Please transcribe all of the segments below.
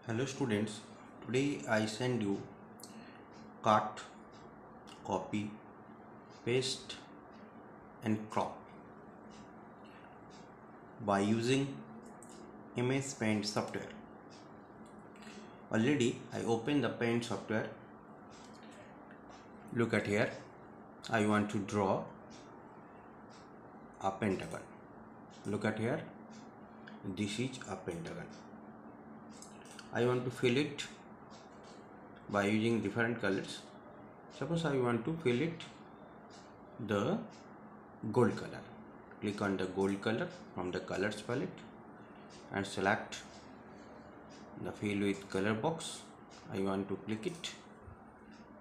Hello students, today I send you cut, copy, paste and crop by using MS Paint software. Already I opened the Paint software. Look at here, I want to draw a pentagon. Look at here, this is a pentagon. I want to fill it by using different colors. Suppose I want to fill it the gold color. Click on the gold color from the colors palette and select the fill with color box. I want to click it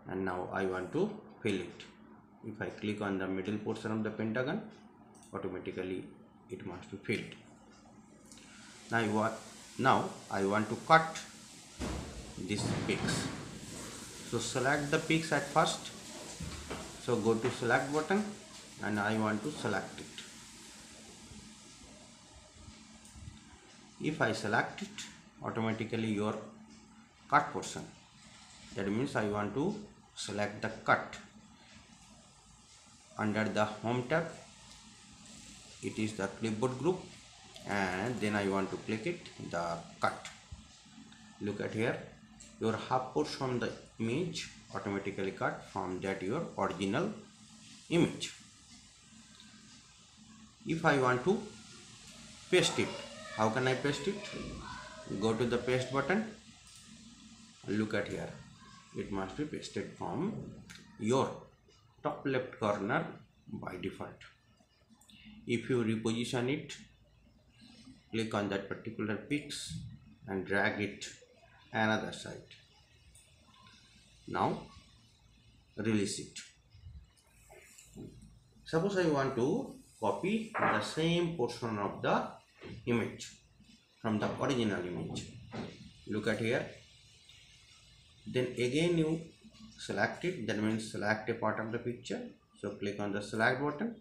and now I want to fill it. If I click on the middle portion of the pentagon, automatically it must be filled. Now I want to cut these peaks. So select the peaks at first. So go to select button and I want to select it. If I select it, automatically your cut portion. That means I want to select the cut. Under the home tab, it is the clipboard group, and then I want to click it, the cut. Look at here, your half portion from the image automatically cut from that your original image. If I want to paste it, how can I paste it? Go to the paste button. Look at here, it must be pasted from your top left corner by default. If you reposition it, click on that particular pics and drag it another side. Now release it. Suppose I want to copy the same portion of the image from the original image. Look at here. Then again you select it, that means select a part of the picture. So click on the select button.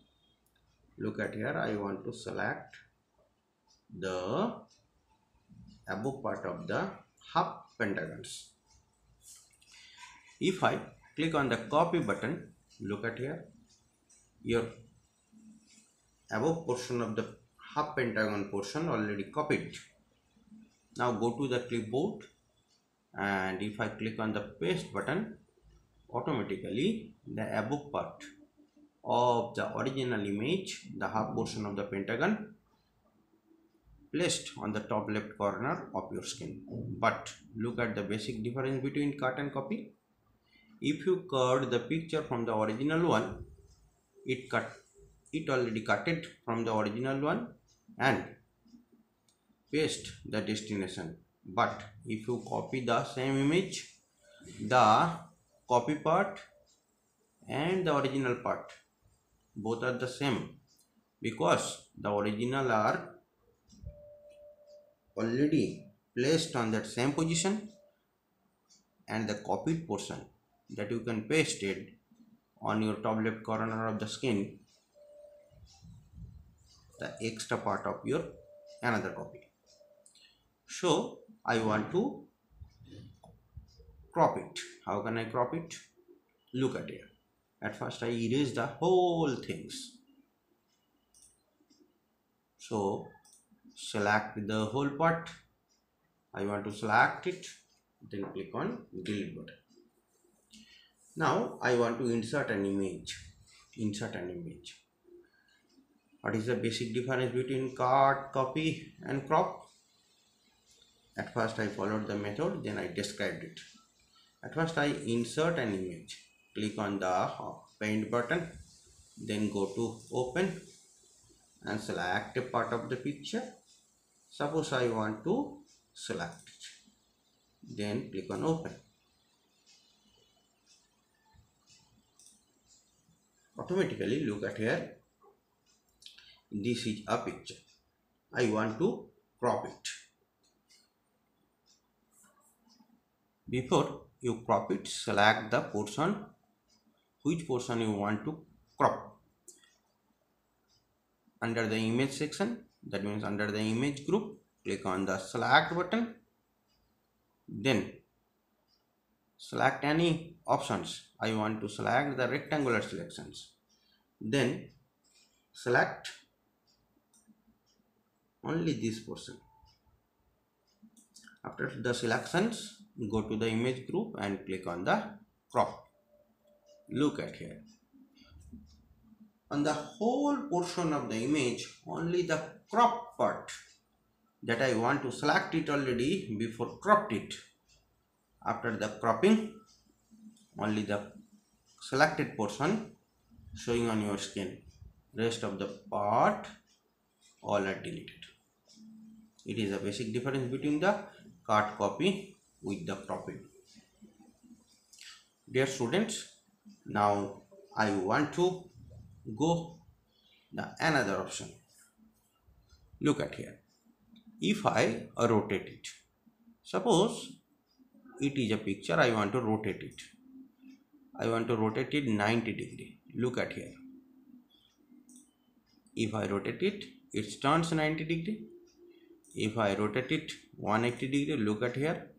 Look at here, I want to select the above part of the half pentagons. If I click on the copy button, look at here, your above portion of the half pentagon portion already copied. Now go to the clipboard, and if I click on the paste button, automatically the above part of the original image, the half portion of the pentagon, placed on the top left corner of your screen. But look at the basic difference between cut and copy. If you cut the picture from the original one, it already cut it from the original one and paste the destination. But if you copy the same image, the copy part and the original part both are the same, because the original are already placed on that same position, and the copied portion that you can paste it on your top left corner of the screen, the extra part of your another copy. So I want to crop it. How can I crop it? Look at here. At first I erase the whole things. So select the whole part. I want to select it, then click on delete button. Now I want to insert an image. What is the basic difference between cut, copy and crop? At first I followed the method, then I described it. At first I insert an image. Click on the paint button, then go to open and select a part of the picture. Suppose I want to select it, then click on open. Automatically, look at here, this is a picture. I want to crop it. Before you crop it, select the portion, which portion you want to crop. Under the image section, that means under the image group, click on the select button Then select any options. I want to select the rectangular selections. Then select only this portion. After the selections, go to the image group and click on the crop. Look at here. On the whole portion of the image, only the crop part that I want to select it already before cropped it. After the cropping, only the selected portion showing on your screen. Rest of the part all are deleted. It is a basic difference between the cut copy with the cropping. Dear students, now I want to go the another option. Look at here. If I rotate it, suppose it is a picture, I want to rotate it. I want to rotate it 90 degree. Look at here. If I rotate it, it turns 90 degree. If I rotate it 180 degree, look at here,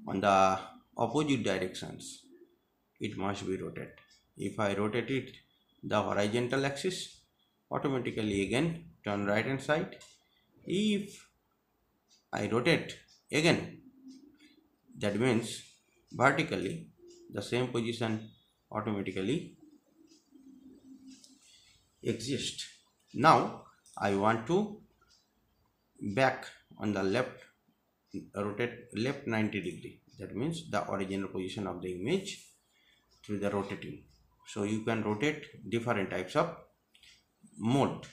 on the opposite directions, it must be rotated. If I rotate it the horizontal axis, automatically again turn right hand side. If I rotate again, that means vertically the same position automatically exists. Now I want to back on the left, rotate left 90 degree. That means the original position of the image through the rotating. So you can rotate different types of mode.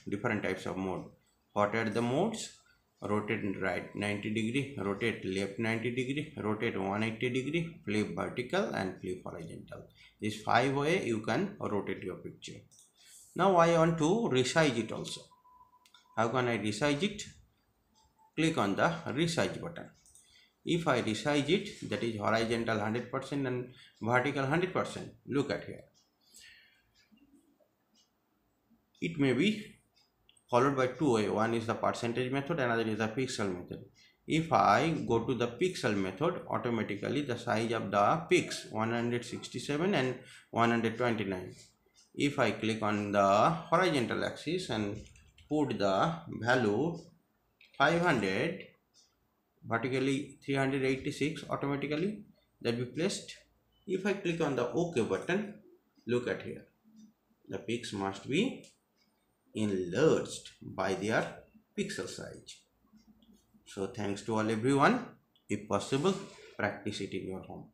What are the modes? Rotate right 90 degree, rotate left 90 degree, rotate 180 degree, flip vertical and flip horizontal. These 5 ways you can rotate your picture. Now I want to resize it also. How can I resize it? Click on the resize button. If I resize it, that is horizontal 100% and vertical 100%. Look at here. It may be followed by two ways. One is the percentage method, another is the pixel method. If I go to the pixel method, automatically the size of the pix 167 and 129. If I click on the horizontal axis and put the value 500, vertically 386, automatically that be placed. If I click on the OK button, look at here, the pix must be enlarged by their pixel size. So thanks to all everyone. If possible, practice it in your home.